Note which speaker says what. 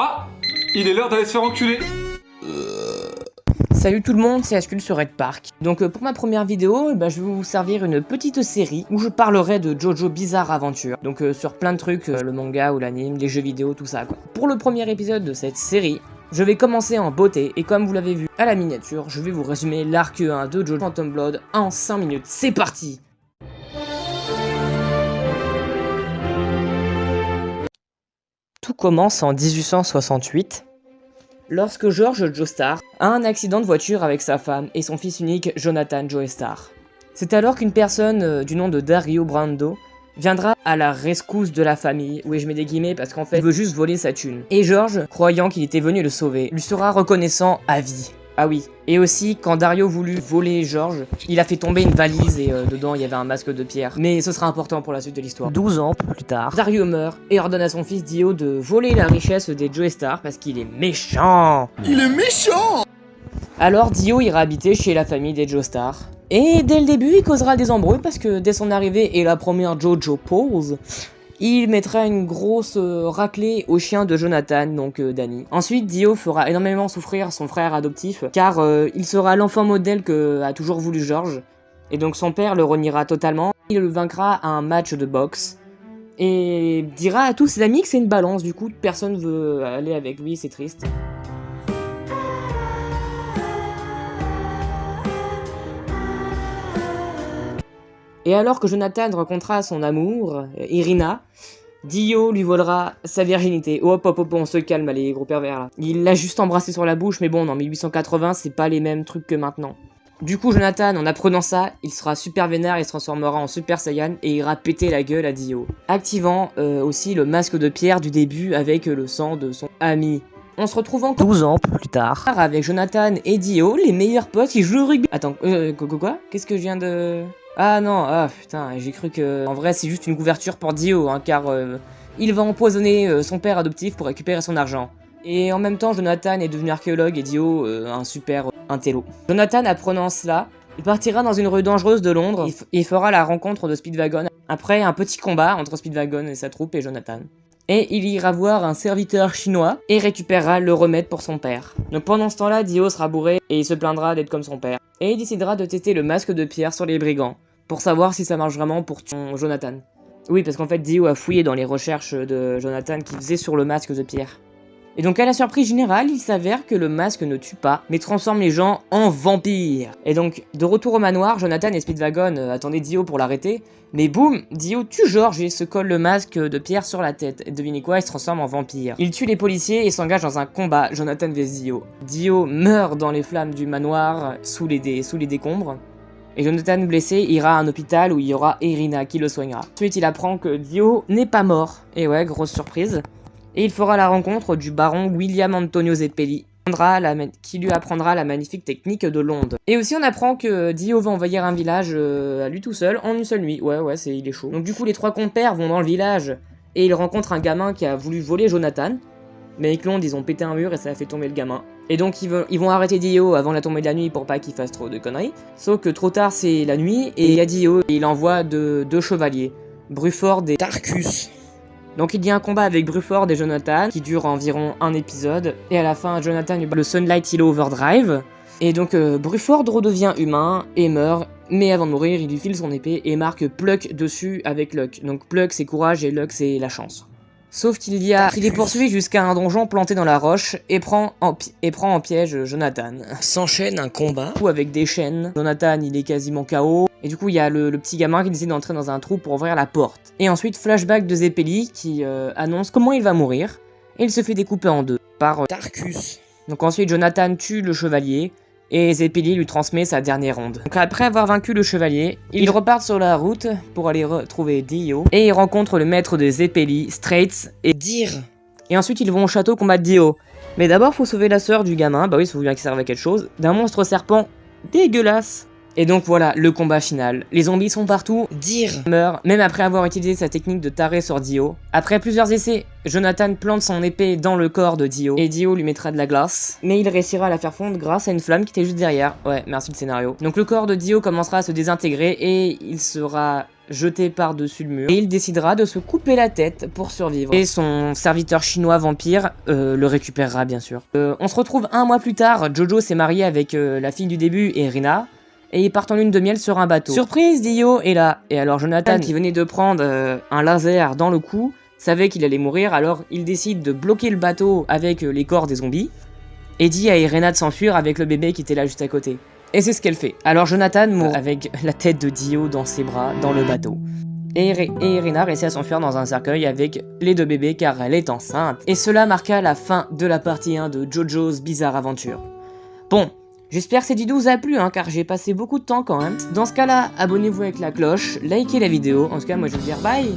Speaker 1: Ah, il est l'heure d'aller se faire enculer.
Speaker 2: Salut tout le monde, c'est Ashkul sur Red Park. Donc pour ma première vidéo, je vais vous servir une petite série où je parlerai de JoJo Bizarre Adventure. Donc sur plein de trucs, le manga ou l'anime, les jeux vidéo, tout ça quoi. Pour le premier épisode de cette série, je vais commencer en beauté et comme vous l'avez vu à la miniature, je vais vous résumer l'arc 1 de JoJo Phantom Blood en 5 minutes. C'est parti! Tout commence en 1868. Lorsque George Joestar a un accident de voiture avec sa femme et son fils unique Jonathan Joestar. C'est alors qu'une personne du nom de Dario Brando viendra à la rescousse de la famille, oui je mets des guillemets parce qu'en fait il veut juste voler sa thune. Et George, croyant qu'il était venu le sauver, lui sera reconnaissant à vie. Ah oui, et aussi quand Dario voulut voler George, il a fait tomber une valise et dedans il y avait un masque de pierre. Mais ce sera important pour la suite de l'histoire. 12 ans plus tard, Dario meurt et ordonne à son fils Dio de voler la richesse des Joestar parce qu'il est méchant.
Speaker 3: Il est méchant!
Speaker 2: Alors Dio ira habiter chez la famille des Joestar. Et dès le début il causera des embrouilles parce que dès son arrivée et la première JoJo pose, il mettra une grosse raclée au chien de Jonathan, donc Danny. Ensuite, Dio fera énormément souffrir son frère adoptif, car il sera l'enfant modèle que a toujours voulu George. Et donc son père le reniera totalement. Il le vaincra à un match de boxe. Et dira à tous ses amis que c'est une balance, du coup personne veut aller avec lui, c'est triste. Et alors que Jonathan rencontrera son amour, Irina, Dio lui volera sa virginité. Oh, hop hop hop, on se calme les gros pervers là. Il l'a juste embrassé sur la bouche, mais bon, en 1880, c'est pas les mêmes trucs que maintenant. Du coup, Jonathan, en apprenant ça, il sera super vénère, il se transformera en Super Saiyan et ira péter la gueule à Dio. Activant aussi le masque de pierre du début avec le sang de son ami. On se retrouve encore 12 ans plus tard avec Jonathan et Dio, les meilleurs potes qui jouent au rugby. Attends, quoi? Qu'est-ce que je viens de... Ah non, ah putain, j'ai cru que... En vrai, c'est juste une couverture pour Dio, hein, car il va empoisonner son père adoptif pour récupérer son argent. Et en même temps, Jonathan est devenu archéologue et Dio un super intello. Jonathan, apprenant cela, il partira dans une rue dangereuse de Londres et fera la rencontre de Speedwagon. Après un petit combat entre Speedwagon et sa troupe et Jonathan. Et il ira voir un serviteur chinois et récupérera le remède pour son père. Donc pendant ce temps-là, Dio sera bourré et il se plaindra d'être comme son père. Et il décidera de tester le masque de pierre sur les brigands, pour savoir si ça marche vraiment pour Jonathan. Oui, parce qu'en fait, Dio a fouillé dans les recherches de Jonathan qu'il faisait sur le masque de pierre. Et donc à la surprise générale, il s'avère que le masque ne tue pas, mais transforme les gens en vampires. Et donc, de retour au manoir, Jonathan et Speedwagon attendaient Dio pour l'arrêter, mais boum, Dio tue George et se colle le masque de pierre sur la tête. Et devinez quoi, il se transforme en vampire. Il tue les policiers et s'engage dans un combat, Jonathan vs Dio. Dio meurt dans les flammes du manoir, sous les décombres. Et Jonathan blessé ira à un hôpital où il y aura Irina qui le soignera. Ensuite, il apprend que Dio n'est pas mort. Et ouais, grosse surprise. Et il fera la rencontre du baron William Antonio Zeppeli, qui lui apprendra la magnifique technique de l'onde. Et aussi on apprend que Dio va envahir un village à lui tout seul en une seule nuit. Ouais, il est chaud. Donc du coup les trois compères vont dans le village et ils rencontrent un gamin qui a voulu voler Jonathan. Mais avec l'onde ils ont pété un mur et ça a fait tomber le gamin. Et donc ils vont arrêter Dio avant la tombée de la nuit pour pas qu'il fasse trop de conneries. Sauf que trop tard c'est la nuit et il y a Dio et il envoie deux chevaliers, Bruford et Tarkus. Donc il y a un combat avec Bruford et Jonathan qui dure environ un épisode. Et à la fin, Jonathan lui bat le Sunlight Hilo Overdrive. Et donc Bruford redevient humain et meurt. Mais avant de mourir, il lui file son épée et marque Pluck dessus avec Luck. Donc Pluck c'est courage et Luck c'est la chance. Sauf qu'il est poursuivi jusqu'à un donjon planté dans la roche et prend en piège Jonathan. S'enchaîne un combat avec des chaînes. Jonathan il est quasiment KO. Et du coup il y a le petit gamin qui décide d'entrer dans un trou pour ouvrir la porte. Et ensuite flashback de Zeppeli qui annonce comment il va mourir. Et il se fait découper en deux par Tarkus. Donc ensuite Jonathan tue le chevalier. Et Zeppeli lui transmet sa dernière onde. Donc après avoir vaincu le chevalier, ils repartent sur la route pour aller retrouver Dio. Et ils rencontrent le maître de Zeppeli, Straits et Dir. Et ensuite ils vont au château combattre Dio. Mais d'abord faut sauver la sœur du gamin, bah oui, ça faut bien qu'il serve à quelque chose, d'un monstre serpent dégueulasse. Et donc voilà, le combat final. Les zombies sont partout, Deer meurt, même après avoir utilisé sa technique de taré sur Dio. Après plusieurs essais, Jonathan plante son épée dans le corps de Dio, et Dio lui mettra de la glace. Mais il réussira à la faire fondre grâce à une flamme qui était juste derrière. Ouais, merci le scénario. Donc le corps de Dio commencera à se désintégrer, et il sera jeté par-dessus le mur, et il décidera de se couper la tête pour survivre. Et son serviteur chinois vampire le récupérera bien sûr. On se retrouve un mois plus tard, Jojo s'est marié avec la fille du début, Irina, et ils partent en lune de miel sur un bateau. Surprise, Dio est là. Et alors Jonathan, qui venait de prendre un laser dans le cou, savait qu'il allait mourir, alors il décide de bloquer le bateau avec les corps des zombies, et dit à Irina de s'enfuir avec le bébé qui était là juste à côté. Et c'est ce qu'elle fait. Alors Jonathan mourra avec la tête de Dio dans ses bras, dans le bateau. Et Irina réussit à s'enfuir dans un cercueil avec les 2 bébés car elle est enceinte. Et cela marqua la fin de la partie 1 de Jojo's Bizarre Adventure. Bon, j'espère que cette vidéo vous a plu, car j'ai passé beaucoup de temps quand même. Dans ce cas-là, abonnez-vous avec la cloche, likez la vidéo. En tout cas, moi je vais vous dire bye.